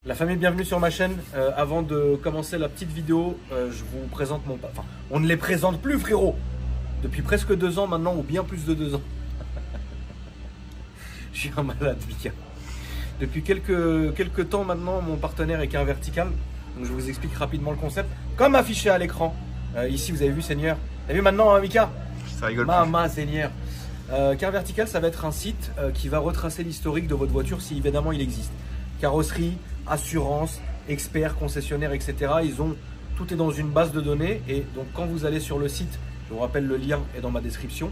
La famille, bienvenue sur ma chaîne. Avant de commencer la petite vidéo, je vous présente mon... Enfin, on ne les présente plus, frérot. Depuis presque 2 ans maintenant, ou bien plus de 2 ans. Je suis un malade, Mika. Depuis quelques temps maintenant, mon partenaire est Car Vertical. Donc je vous explique rapidement le concept. Comme affiché à l'écran, ici vous avez vu Seigneur. T'as vu maintenant, hein, Mika? Ça rigole Mama, Seigneur. Car Vertical, ça va être un site qui va retracer l'historique de votre voiture si évidemment il existe. Carrosserie, assurance, experts, concessionnaires, etc. Tout est dans une base de données. Et donc quand vous allez sur le site, je vous rappelle le lien est dans ma description.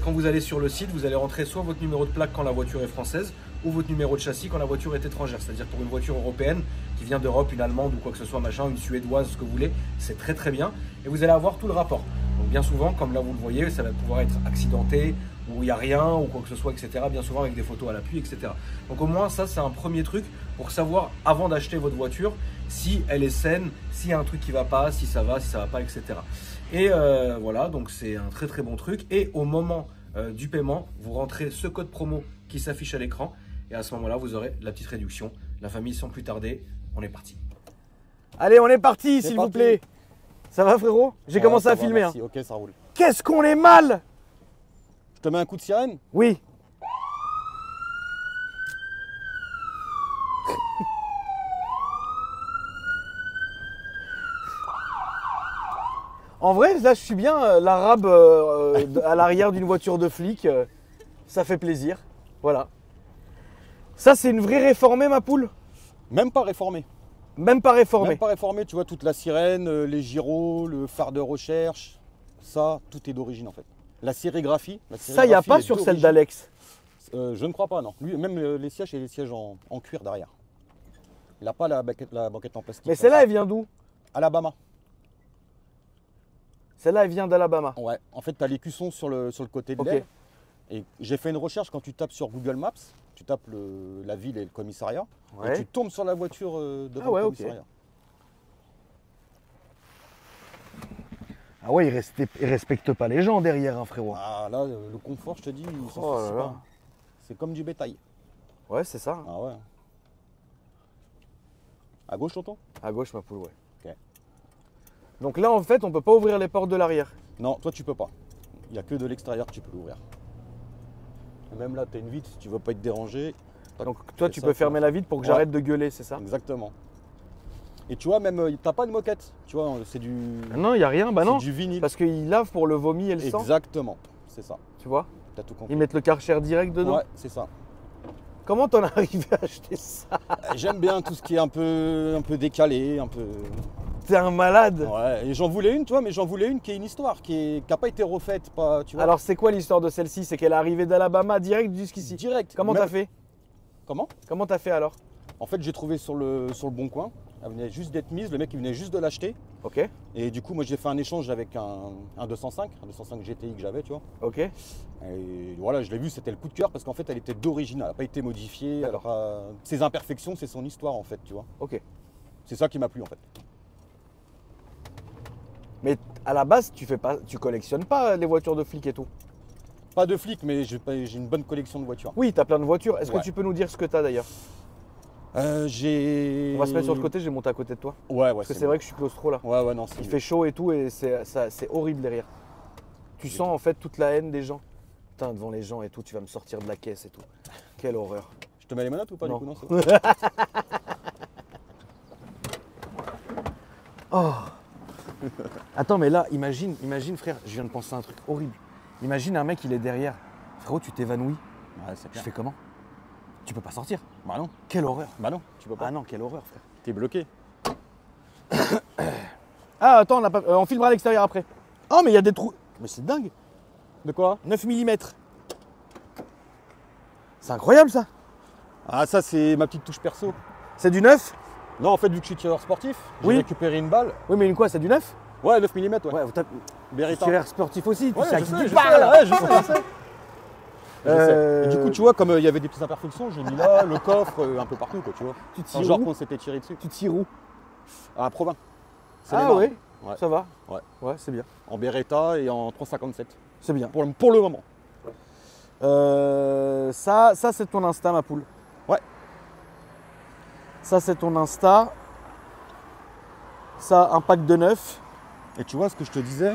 Quand vous allez sur le site, vous allez rentrer soit votre numéro de plaque quand la voiture est française ou votre numéro de châssis quand la voiture est étrangère. C'est-à-dire pour une voiture européenne qui vient d'Europe, une allemande ou quoi que ce soit, machin, une suédoise, ce que vous voulez, c'est très très bien. Et vous allez avoir tout le rapport. Donc bien souvent, comme là vous le voyez, ça va pouvoir être accidenté, ou il n'y a rien, ou quoi que ce soit, etc. Bien souvent avec des photos à l'appui, etc. Donc au moins ça c'est un premier truc pour savoir avant d'acheter votre voiture si elle est saine, s'il y a un truc qui ne va pas, si ça va pas, etc. Et voilà, donc c'est un très très bon truc. Et au moment du paiement, vous rentrez ce code promo qui s'affiche à l'écran. Et à ce moment-là, vous aurez la petite réduction. La famille, sans plus tarder, on est parti. Allez, on est parti, s'il vous plaît. Ça va, frérot? J'ai commencé à filmer. Merci. Ok, ça roule. Qu'est-ce qu'on est mal! Je te mets un coup de sirène? Oui. En vrai, là, je suis bien l'arabe à l'arrière d'une voiture de flic. Ça fait plaisir. Voilà. Ça, c'est une vraie réformée, ma poule? Même pas réformé. Même pas réformée. Même pas réformé, tu vois, toute la sirène, les gyros, le phare de recherche, ça, tout est d'origine en fait. La sérigraphie. Ça, il n'y a pas sur celle d'Alex. Je ne crois pas, non. Lui, même les sièges, il y a des sièges en cuir derrière. Il n'a pas la banquette en plastique. Mais celle-là, elle vient d'où? Alabama. Celle-là, elle vient d'Alabama. Ouais, en fait, tu as les cuissons sur le côté de l'aile. Et j'ai fait une recherche, quand tu tapes sur Google Maps, tu tapes la ville et le commissariat, et tu tombes sur la voiture devant le commissariat. Ah ouais, il respecte pas les gens derrière, hein, frérot. Ah là, le confort, je te dis, il s'en soucie pas. C'est comme du bétail. Ouais, c'est ça. Ah ouais. À gauche, tonton? À gauche, ma poule, ouais. Ok. Donc là, en fait, on peut pas ouvrir les portes de l'arrière. Non, toi, tu peux pas. Il n'y a que de l'extérieur que tu peux l'ouvrir. Même là, tu as une vitre, si tu veux pas être dérangé. Donc toi, tu peux fermer la vitre pour que j'arrête de gueuler, c'est ça? Exactement. Et tu vois, même, t'as pas de moquette. Tu vois, c'est du... Non, il n'y a rien, bah non. C'est du vinyle. Parce qu'ils lavent pour le vomi et le sang. Exactement, c'est ça. Tu vois? T'as tout compris. Ils mettent le Karcher direct dedans? Ouais, c'est ça. Comment t'en es arrivé à acheter ça? J'aime bien tout ce qui est un peu décalé, un peu... T'es un malade. Ouais, et j'en voulais une, tu vois, mais j'en voulais une qui est une histoire, qui n'a pas été refaite, tu vois. Alors c'est quoi l'histoire de celle-ci? C'est qu'elle est arrivée d'Alabama direct jusqu'ici? Direct. Comment t'as fait? Comment? Comment t'as fait alors? En fait, j'ai trouvé sur le bon coin. Elle venait juste d'être mise, le mec il venait juste de l'acheter. Ok. Et du coup, moi j'ai fait un échange avec un 205 GTI que j'avais, tu vois. Ok. Et voilà, je l'ai vu, c'était le coup de cœur parce qu'en fait elle était d'origine, elle n'a pas été modifiée. Alors, ses imperfections, c'est son histoire en fait, tu vois. Ok. C'est ça qui m'a plu en fait. Mais à la base, tu collectionnes pas les voitures de flics et tout? Pas de flic, mais j'ai une bonne collection de voitures. Oui, t'as plein de voitures. Est-ce que tu peux nous dire ce que t'as d'ailleurs? On va se mettre sur le côté, je vais monter à côté de toi. Ouais, Parce que c'est vrai que je suis claustro là. Ouais, non, il fait chaud et tout et c'est horrible derrière. Tu sens en fait toute la haine des gens. Putain, devant les gens et tout, tu vas me sortir de la caisse et tout. Quelle horreur. Je te mets les menottes ou pas Non. du coup? Non, Oh. Attends, mais là, imagine frère, je viens de penser à un truc horrible. Imagine un mec, il est derrière. Frérot, tu t'évanouis. Ouais, c'est Je clair. fais comment? Tu peux pas sortir. Bah non. Quelle horreur. Bah non, tu peux pas. Ah non, quelle horreur, frère. T'es bloqué. Ah, attends, on filmera à l'extérieur après. Oh, mais il y a des trous. Mais c'est dingue. De quoi? 9 mm. C'est incroyable ça. Ah, ça c'est ma petite touche perso. C'est du 9? Non, en fait, vu que je suis tireur sportif, j'ai Oui. récupéré une balle. Oui, mais une quoi? C'est du 9? Ouais, 9 mm, ouais. Ouais, Beretta. tireur sportif aussi, tu Ouais, sais à je qui sais, tu je parles. sais, ouais, je sais. Je sais. Et du coup, tu vois, comme il y avait des petites imperfections, j'ai mis là, le coffre, un peu partout, quoi, tu vois. Tu tires Genre où? qu'on s'était tiré dessus. Tu tires où? À Provins. Ah ouais, Ouais. ça va. Ouais. Ouais, c'est bien. En Beretta et en 357. C'est bien. Pour le moment. Ça c'est ton instinct, ma poule. Ouais. Ça, c'est ton Insta. Ça, un pack de 9. Et tu vois ce que je te disais?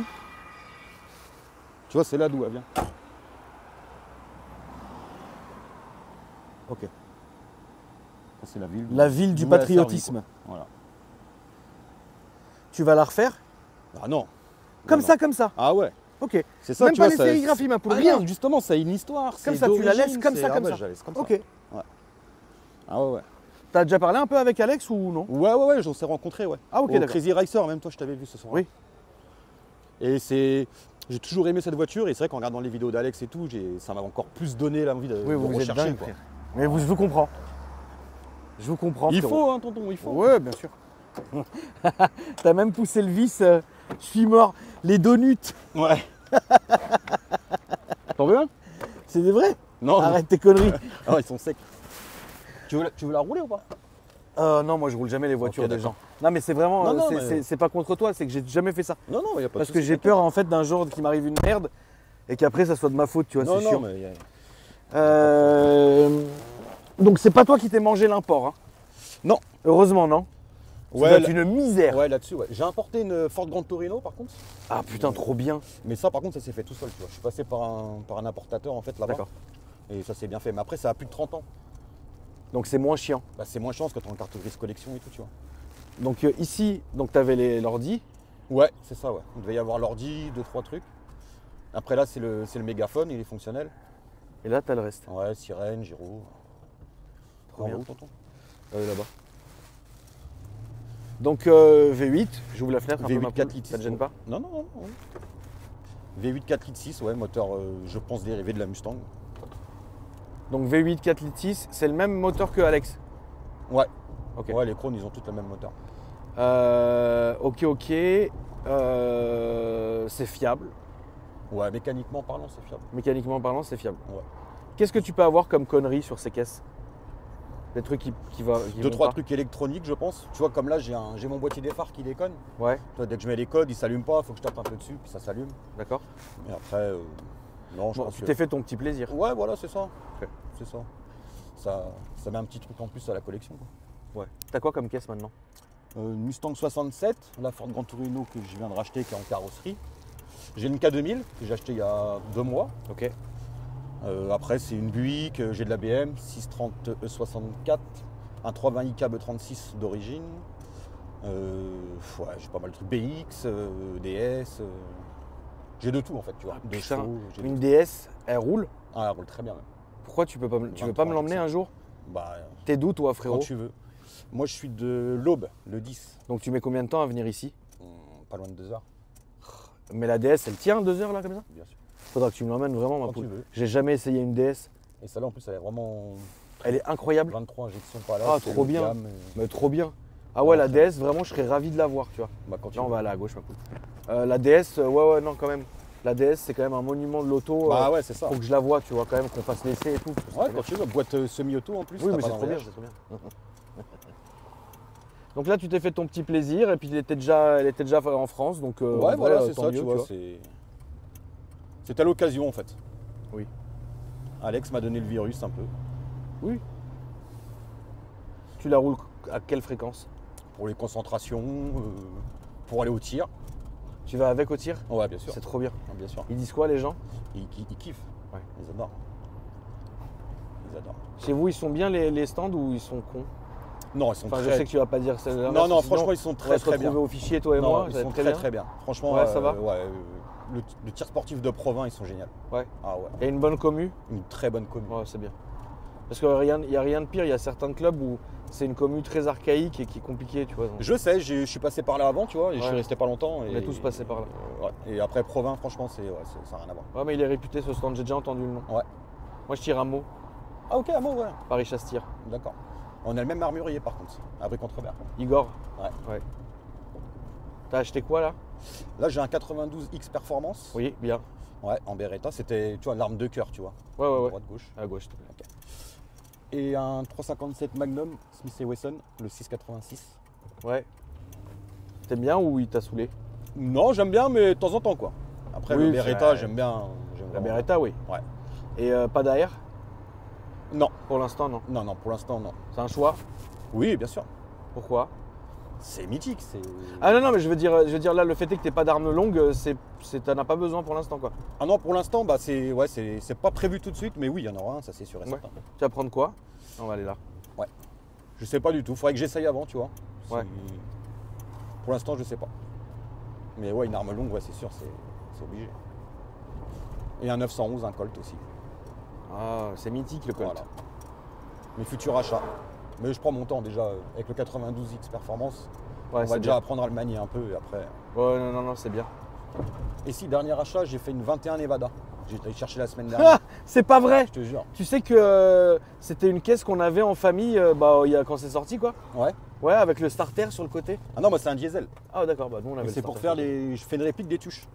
Tu vois, c'est là d'où elle vient. Ok. Ça, c'est la ville. La ville du d'où elle a patriotisme. servi, quoi. Voilà. Tu vas la refaire? Ah non. Comme Non, ça, non. comme ça. Ah ouais. Ok. C'est ça, Même tu pas vois, les ça- sérigraphies, ma poule. Ah Rien. non, justement, ça a une histoire. Comme c'est ça, tu la laisses d'origine, comme c'est- ça, ah comme ouais, ça. je la laisse comme Ok. ça. Ah ouais, ouais. T'as déjà parlé un peu avec Alex ou non? Ouais, j'en s'est rencontré, ouais. Ah, ok, Au d'accord. Crazy Racer, même toi, je t'avais vu ce soir. Oui. Et c'est. J'ai toujours aimé cette voiture et c'est vrai qu'en regardant les vidéos d'Alex et tout, ça m'a encore plus donné l'envie de, Oui, de vous êtes rechercher. dingue, quoi. frère. Mais je vous comprends. Je vous comprends. Il frérot. faut, hein, tonton, il faut. Ouais, bien sûr. T'as même poussé le vis. Je suis mort. Les donuts. Ouais. T'en veux un? C'est des vrais? Non. Arrête tes conneries. Ah, ils sont secs. Tu veux la rouler ou pas? Non, moi je roule jamais les voitures Ok, des d'accord. gens. Non, mais c'est vraiment. Non, non, c'est- mais- c'est pas contre toi, c'est que j'ai jamais fait ça. Non, non, il n'y a pas de Parce que souci, j'ai t'inquiète. peur en fait d'un jour qu'il m'arrive une merde et qu'après ça soit de ma faute, tu vois, Non, c'est non, sûr. mais. Donc c'est pas toi qui t'es mangé l'import, hein? Non. Heureusement, non? Ça doit Ouais, être une misère. ouais, là-dessus, ouais. J'ai importé une Ford Gran Torino par contre. Ah putain, trop bien. Mais ça, par contre, ça s'est fait tout seul, tu vois. Je suis passé par un importateur en fait là-bas. D'accord. Et ça s'est bien fait. Mais après, ça a plus de 30 ans. Donc c'est moins chiant. Bah, c'est moins chance que tu as en carte grise collection et tout, tu vois. Donc ici, donc t'avais l'ordi. Ouais, c'est ça, ouais. Il devait y avoir l'ordi, 2-3 trucs. Après là, c'est le mégaphone, il est fonctionnel. Et là t'as le reste. Ouais, sirène, gyro. Trop En bien. haut, tonton. Là-bas. Donc V8, j'ouvre la fenêtre un peu, ma V8 4 poule. litres. Ça te gêne pas? Non, non, non. non. V8 4 litres 6, ouais, moteur, je pense, dérivé de la Mustang. Donc V8 4 litres 6, c'est le même moteur que Alex. Ouais. Ok. Ouais, les Crones, ils ont tous le même moteur. Ok. C'est fiable. Ouais, mécaniquement parlant, c'est fiable. Mécaniquement parlant, c'est fiable. Ouais. Qu'est-ce que tu peux avoir comme conneries sur ces caisses? Des trucs qui vont 2-3 pas. trucs électroniques, je pense. Tu vois, comme là, j'ai mon boîtier des phares qui déconne. Ouais, Toi, dès que je mets les codes, il s'allume pas, faut que je tape un peu dessus, puis ça s'allume. d'accord. Et après, non, je Bon, pense tu que... t'es fait ton petit plaisir. Ouais, voilà, c'est ça. Ok. C'est ça. Ça met un petit truc en plus à la collection, quoi. Ouais. T'as quoi comme caisse maintenant? Une Mustang 67, la Ford Gran Torino que je viens de racheter qui est en carrosserie. J'ai une K2000 que j'ai acheté il y a 2 mois. Ok. Après, c'est une Buick, j'ai de la BM 630 E64, un 320i KB36 d'origine. Ouais, j'ai pas mal de trucs. BX, DS. J'ai de tout en fait, tu vois. De Putain, chevaux, j'ai de une tout. DS, elle roule. Ah, elle roule très bien même. Pourquoi tu veux pas me 23, l'emmener un jour? Bah, T'es d'où toi, quand frérot? tu veux. Moi, je suis de l'Aube, le 10. Donc tu mets combien de temps à venir ici? Pas loin de 2 heures, Mais la DS, elle tient 2 heures là comme ça? bien sûr. Faudra que tu me l'emmènes vraiment, ma Quand tu poule. veux. J'ai jamais essayé une DS. Et celle-là, en plus, elle est vraiment Elle est incroyable. 23 injections par là. Ah, c'est trop haut de bien. gamme, Mais trop bien. Ah ouais, la Ouais. DS, vraiment, je serais ravi de la voir, tu vois. Bah, quand tu Là, on veux. va aller à gauche, ma poule. La DS, ouais, non, quand même. La DS, c'est quand même un monument de l'auto. Bah ouais, c'est ça. Faut que je la vois, tu vois, quand même, qu'on fasse l'essai et tout. parce que c'est Ouais, trop quand tu veux, boîte semi-auto en plus. bien. Oui, t'as mais pas c'est trop bien, d'embrayage. c'est trop bien. Donc là, tu t'es fait ton petit plaisir et puis elle était déjà en France, donc Ouais, en vrai, voilà, c'est tant ça, mieux, tu vois. C'est à l'occasion en fait. Oui. Alex m'a donné le virus un peu. Oui. Tu la roules à quelle fréquence? Pour les concentrations, pour aller au tir. Tu vas avec au tir? Ouais, bien sûr. C'est trop bien. Bien sûr. Ils disent quoi les gens? Ils kiffent. Ouais. Ils adorent. Ils adorent. Chez vous, ils sont bien les stands ou ils sont cons? Non, ils sont Enfin, très... je sais que tu vas pas dire celle-là. Non, non, sinon, franchement, ils sont on va très se très bien. retrouver au fichier, toi et Non, moi. ils ça va sont être très très bien. Franchement, Ouais, ça va ouais, le tir sportif de Provins, ils sont géniaux. Ouais. Ah ouais. Il y a une bonne commu. Une très bonne commune. Ouais, c'est bien. Parce qu'il n'y a rien de pire. Il y a certains clubs où c'est une commu très archaïque et qui est compliquée, tu vois. donc. Je sais, je suis passé par là avant, tu vois, et je suis Ouais. resté pas longtemps. On est tous passés par là. Ouais. Et après Provins, franchement, ça n'a rien à voir. Ouais, mais il est réputé ce stand. J'ai déjà entendu le nom. Ouais. Moi, je tire un mot. Ah ok, à moi, ouais. Paris-Chasse-Tire. D'accord. On a le même armurier par contre, à Brie-Contrebert. Igor. Ouais. T'as acheté quoi là? Là, j'ai un 92X Performance. Oui, bien. Ouais, en Beretta. C'était, tu vois, l'arme de cœur, tu vois. Ouais. Droite-gauche. À gauche, s'il te plaît. Et un 357 Magnum Smith & Wesson, le 686. Ouais. T'aimes bien ou il t'a saoulé? Non, j'aime bien, mais de temps en temps, quoi. Après, Oui, le c'est Beretta, vrai. j'aime bien. La vraiment. Beretta, oui. Ouais. Et pas d'AR? Non, Pour l'instant, non. non, pour l'instant, non. C'est un choix. Oui, bien sûr. Pourquoi? C'est mythique. C'est... Ah non, non, mais je veux dire là, le fait est que t'aies pas d'arme longue, t'en as pas besoin pour l'instant, quoi. Ah non, pour l'instant, bah, c'est pas prévu tout de suite, mais oui, il y en aura un, ça c'est sûr et Ouais. certain. Tu vas prendre quoi? On va aller là. Je sais pas du tout, faudrait que j'essaye avant, tu vois. Ouais. Pour l'instant, je sais pas. Mais ouais, une arme longue, ouais, c'est sûr, c'est obligé. Et un 911, un Colt aussi. Ah, c'est mythique le Colt. Voilà. Mes futurs achats. Mais je prends mon temps déjà, avec le 92X Performance. Ouais, On c'est va déjà bien. apprendre à le manier un peu et après. Ouais, non, non, non, c'est bien. Et si, dernier achat, j'ai fait une 21 Nevada. J'ai été chercher la semaine dernière, Ah, c'est pas vrai! je te jure. Tu sais que c'était une caisse qu'on avait en famille quand c'est sorti, quoi. Ouais. Ouais, avec le starter sur le côté. Ah non, moi c'est un diesel. Ah, d'accord, bah nous on avait Mais le c'est pour starter faire sur le côté. je fais une réplique des tuches.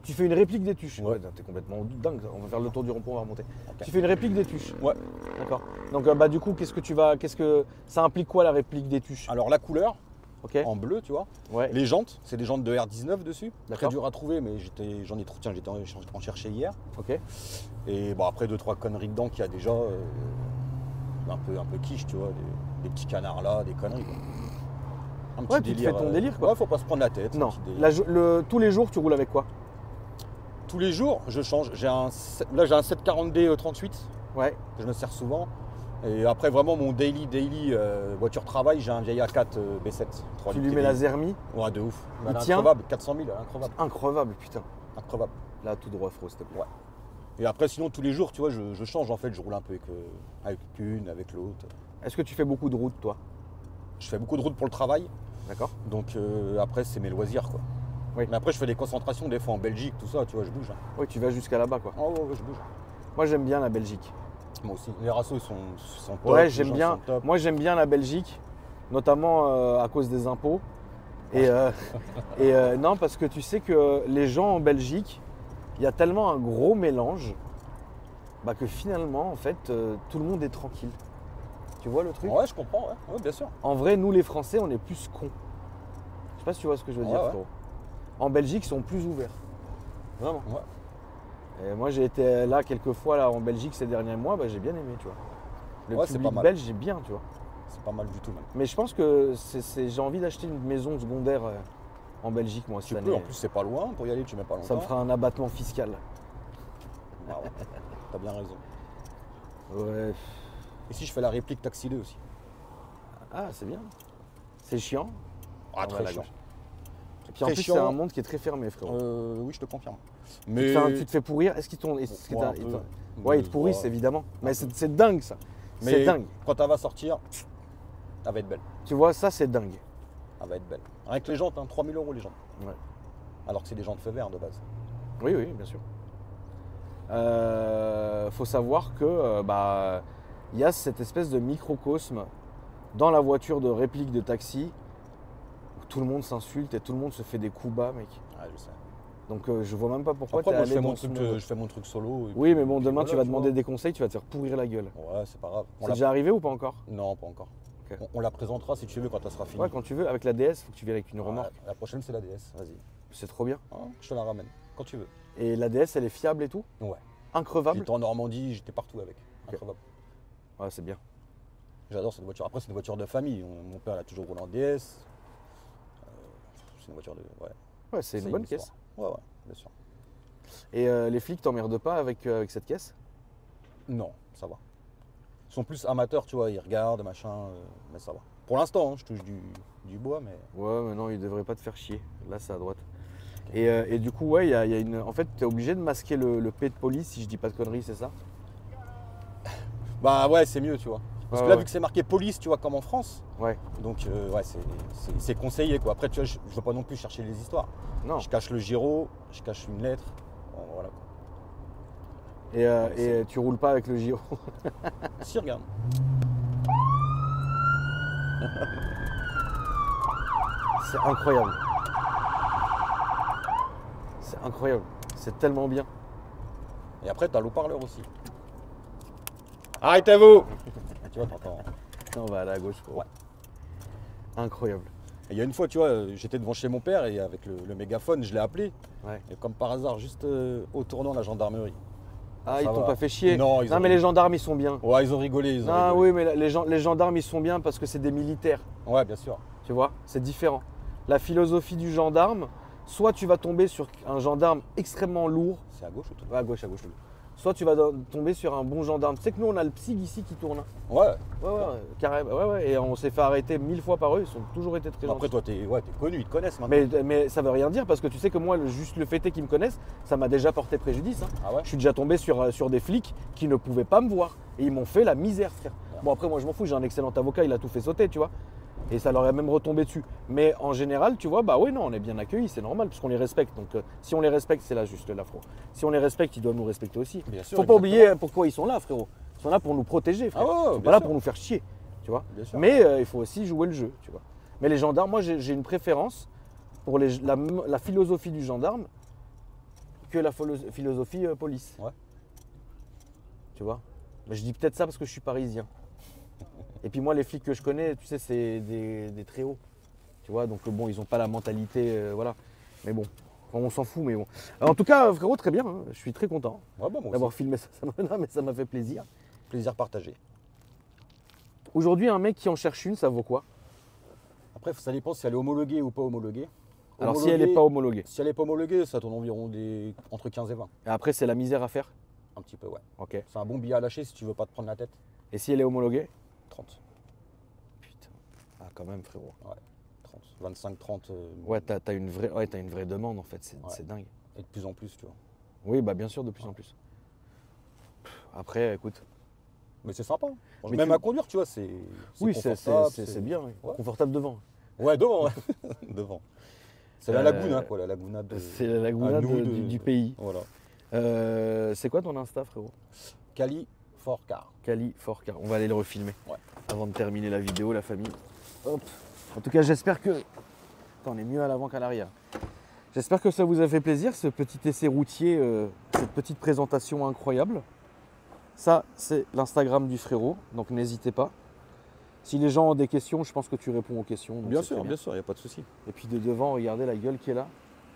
Tu fais une réplique des tuches. Ouais. T'es complètement dingue. On va faire le tour du rond-point, on va remonter. Ok. Tu fais une réplique des tuches. Ouais. D'accord. Donc du coup, ça implique quoi la réplique des tuches? Alors la couleur, Ok. en bleu, tu vois. Ouais. Les jantes, c'est des jantes de R19 dessus. Très D'accord. dur à trouver, mais j'en ai trouvé. Tiens, j'étais en chercher hier. Ok. Et bon, après 2-3 conneries dedans qu'il y a déjà un peu quiche, tu vois, des petits canards là, des conneries. Quoi. Un petit Ouais, tu te fais ton délire, quoi. Ouais, faut pas se prendre la tête. Non. un petit délire. Tous les jours, tu roules avec quoi? Tous les jours, je change. Là, j'ai un 740D 38 Ouais. que je me sers souvent. Et après, vraiment, mon daily voiture travail, j'ai un vieil A4 B7. 3 Tu litres lui mets la TDI. Zermi. Ouais, de ouf. Il Elle est tient increvable, 400 000, elle est increvable. Increvable, putain. Increvable. Là, tout droit, Fro, s'il te plaît. Ouais. Et après, sinon, tous les jours, tu vois, je change en fait. Je roule un peu avec une, avec l'autre. Est-ce que tu fais beaucoup de routes, toi? Je fais beaucoup de routes pour le travail. D'accord. Donc après, c'est mes loisirs, quoi. Oui. Mais après, je fais des concentrations, des fois en Belgique, tout ça, tu vois, je bouge. Hein. Oui, tu vas jusqu'à là-bas, quoi. Oh, ouais, je bouge. Moi, j'aime bien la Belgique. Moi aussi. Les rassos, ils sont top. Ouais, les j'aime gens bien. sont top. Moi, j'aime bien la Belgique, notamment à cause des impôts. Et non, parce que tu sais que les gens en Belgique, il y a tellement un gros mélange que finalement, en fait, tout le monde est tranquille. Tu vois le truc? Ouais, je comprends, ouais, bien sûr. En vrai, nous, les Français, on est plus cons. Je sais pas si tu vois ce que je veux dire, Ouais. frérot. En Belgique, ils sont plus ouverts. Vraiment. Ouais. Et moi, j'ai été là quelques fois là, en Belgique ces derniers mois, j'ai bien aimé, tu vois. Le Ouais, c'est public pas mal. belge, j'ai bien, tu vois. C'est pas mal du tout, même. Mais je pense que j'ai envie d'acheter une maison secondaire en Belgique, moi, Tu cette peux, année. en plus, c'est pas loin. Pour y aller, tu mets pas longtemps. Ça me fera un abattement fiscal. Ah ouais. T'as bien raison. Ouais. Et si je fais la réplique Taxi 2 aussi? Ah, c'est bien. C'est chiant. Ah, Ouais, très la chiant. gauche. Et puis en Très plus, chiant. c'est un monde qui est très fermé, frérot. Oui, je te confirme. Tu Mais te fais pourrir. Est-ce qu'ils t'ont. Ouais, un peu. Ouais, ils te pourrissent, Ouais. évidemment. Mais Un peu. c'est dingue, ça. C'est Mais dingue. quand elle va sortir, elle va être belle. Tu vois, ça, c'est dingue. Elle va être belle. Avec les jantes, 3000 € les jantes. Ouais. Alors que c'est des jantes feu vert de base. Oui, oui, bien sûr. Faut savoir que il y a cette espèce de microcosme dans la voiture de réplique de taxi où tout le monde s'insulte et tout le monde se fait des coups bas, mec. Ouais, je sais. Donc je vois même pas pourquoi Après, t'es moi, je allé fais, dans mon ce truc, monde. je fais mon truc solo. et Oui, puis- mais bon, puis demain voilà, tu vas tu demander vois. des conseils, tu vas te faire pourrir la gueule. Ouais, c'est pas grave. C'est déjà arrivé ou pas encore? Non, pas encore. Ok. On la présentera si tu veux quand elle sera finie. Ouais, quand tu veux. Avec la DS, faut que tu viennes avec une Ouais, remorque. la prochaine, c'est la DS. Vas-y. C'est trop bien. Hein, je te la ramène. Quand tu veux. Et la DS, elle est fiable et tout? Ouais. Increvable? J'étais en Normandie, j'étais partout avec. Incroyable. Ouais, c'est bien. J'adore cette voiture. Après, c'est une voiture de famille. Mon père, il a toujours roulé en DS. C'est une voiture de. Ouais. Ouais, c'est une bonne histoire. caisse. Ouais, ouais, bien sûr. Et les flics t'emmerdent pas avec cette caisse? Non, ça va. Ils sont plus amateurs, tu vois, ils regardent, machin, mais ça va. Pour l'instant, hein, je touche du bois, mais. Ouais, mais non, ils devraient pas te faire chier. Là, c'est à droite. Et du coup, ouais, il y a une. En fait, t'es obligé de masquer le P de police, si je dis pas de conneries, c'est ça? Bah ouais, c'est mieux, tu vois. Parce Ouais, que là, ouais. vu que c'est marqué police, tu vois, comme en France, Ouais. donc ouais, c'est conseillé, quoi. Après, tu vois, je veux pas non plus chercher les histoires. Non. Je cache le gyro, je cache une lettre, bon, voilà. Quoi. Et tu roules pas avec le gyro. Si, regarde. C'est incroyable. C'est incroyable. C'est tellement bien. Et après, t'as l'eau-parleur aussi. Arrêtez-vous. Tu vois, t'entends. Non, on va aller à gauche. Quoi. Ouais. Incroyable. Et il y a une fois, tu vois, j'étais devant chez mon père et avec le mégaphone, je l'ai appelé. Ouais. Et comme par hasard, juste au tournant, la gendarmerie. Ah, ils Ça t'ont va. pas fait chier. Non, Non, mais les gendarmes, ils sont bien. Ouais, ils ont rigolé. Ils ont Ah rigolé. oui, mais les gendarmes, ils sont bien parce que c'est des militaires. Ouais, bien sûr. Tu vois, c'est différent. La philosophie du gendarme, soit tu vas tomber sur un gendarme extrêmement lourd, C'est à gauche ou tout? à gauche, soit tu vas tomber sur un bon gendarme. Tu sais que nous, on a le PSIG ici qui tourne. Hein. Ouais. Ouais, carrément. Ouais, et on s'est fait arrêter 1000 fois par eux, ils ont toujours été très Après, gentils. toi, t'es connu, ils te connaissent maintenant. Mais ça veut rien dire parce que tu sais que moi, juste le fait est qu'ils me connaissent, ça m'a déjà porté préjudice. Hein. Ah ouais? Je suis déjà tombé sur des flics qui ne pouvaient pas me voir. Et ils m'ont fait la misère, frère. Ouais. Bon, après, moi, je m'en fous, j'ai un excellent avocat, il a tout fait sauter, tu vois. Et ça leur est même retombé dessus. Mais en général, tu vois, bah oui, non, on est bien accueillis, c'est normal, puisqu'on les respecte. Donc, si on les respecte, c'est là juste l'afro. Si on les respecte, ils doivent nous respecter aussi. Bien sûr. Faut pas exactement. oublier pourquoi ils sont là, frérot. Ils sont là pour nous protéger, frère. Ah ouais, Ils sont bien pas là sûr. pour nous faire chier, tu vois. Bien sûr. Mais il faut aussi jouer le jeu, tu vois. Mais les gendarmes, moi, j'ai une préférence pour la philosophie du gendarme que la philosophie police. Ouais. Tu vois. Mais je dis peut-être ça parce que je suis parisien. Et puis moi, les flics que je connais, tu sais, c'est des très hauts. Tu vois, donc bon, ils n'ont pas la mentalité, voilà. Mais bon, on s'en fout, mais bon. Alors, en tout cas, frérot, très bien. Hein. Je suis très content Ouais, bah, moi d'avoir aussi. filmé ça. Non, mais ça m'a fait plaisir. Plaisir partagé. Aujourd'hui, un mec qui en cherche une, ça vaut quoi? Après, ça dépend si elle est homologuée ou pas homologuée. Alors, si elle n'est pas homologuée. Si elle n'est pas homologuée, ça tourne environ entre 15 et 20. Et après, c'est la misère à faire. Un petit peu, ouais. Ok. C'est un bon billet à lâcher si tu veux pas te prendre la tête. Et si elle est homologuée? 30. Putain. Ah, quand même, frérot. 30. 25, 30. Ouais, t'as une vraie demande en fait, c'est dingue. Et de plus en plus, tu vois. Oui, bah bien sûr, de plus en plus. Après, écoute. Mais c'est sympa. Mais Même tu- à conduire, tu vois, c'est. Oui, confortable, c'est bien, oui. Ouais. Confortable devant. Ouais, devant, ouais. Devant. C'est la Euh, laguna, quoi, la laguna de. C'est la laguna à nous du pays. Voilà. C'est quoi ton Insta, frérot? Cali Fort Car. Cali Forcar. On va aller le refilmer. Ouais. Avant de terminer la vidéo, la famille. Hop. En tout cas, j'espère que. Attends, on est mieux à l'avant qu'à l'arrière. J'espère que ça vous a fait plaisir, ce petit essai routier, cette petite présentation incroyable. Ça, c'est l'Instagram du frérot, donc n'hésitez pas. Si les gens ont des questions, je pense que tu réponds aux questions. donc Bien c'est sûr, très bien sûr, il n'y a pas de souci. Et puis de devant, regardez la gueule qui est là,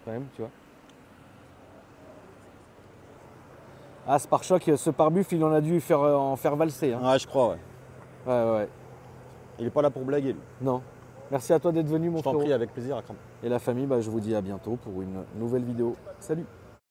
quand même, tu vois. Ah, ce pare-choc, ce pare-buff, il en a dû en faire valser. Hein. Ah, je crois, ouais. Ouais. Il n'est pas là pour blaguer, lui. Non. Merci à toi d'être venu, mon Je t'en frérot. prie, avec plaisir, Akram. Et la famille, bah, je vous dis à bientôt pour une nouvelle vidéo. Salut!